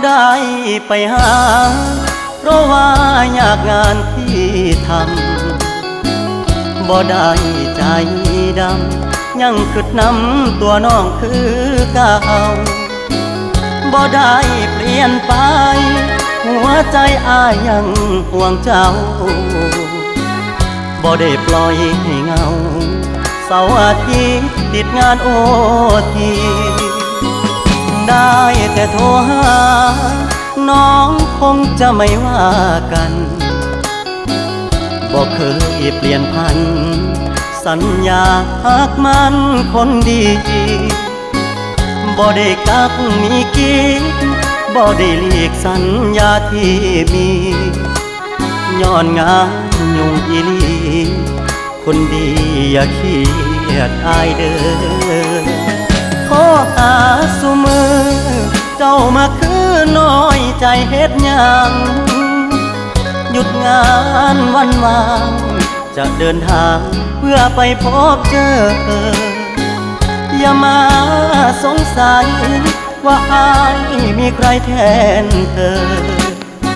ได้ไปหาเพราะว่ายากงานที่ทำบ่ได้ใจดำยังคิดนำตัวน้องคือเก่าบ่ได้เปลี่ยนไปหัวใจอ้ายยังห่วงเจ้าบ่ได้ปล่อยให้เงาเสาร์อาทิตย์ติดงานโอทีได้แต่โทรหาน้องคงจะไม่ว่ากันบ่เคยเปลี่ยนพันสัญญาหากมันคนดีบ่ได้กักมีกิ๊กบ่ได้หลีกสัญญาที่มีย้อนงานยุ่งอีหลีคนดีอย่าเครียดอายเด้อขอหาสุมือเจ้ามาคือน้อยใจเฮ็ดหยังหยุดงานวันวางจะเดินทางเพื่อไปพบเจออย่ามาสงสัยว่าอายมีใครแทนเธอ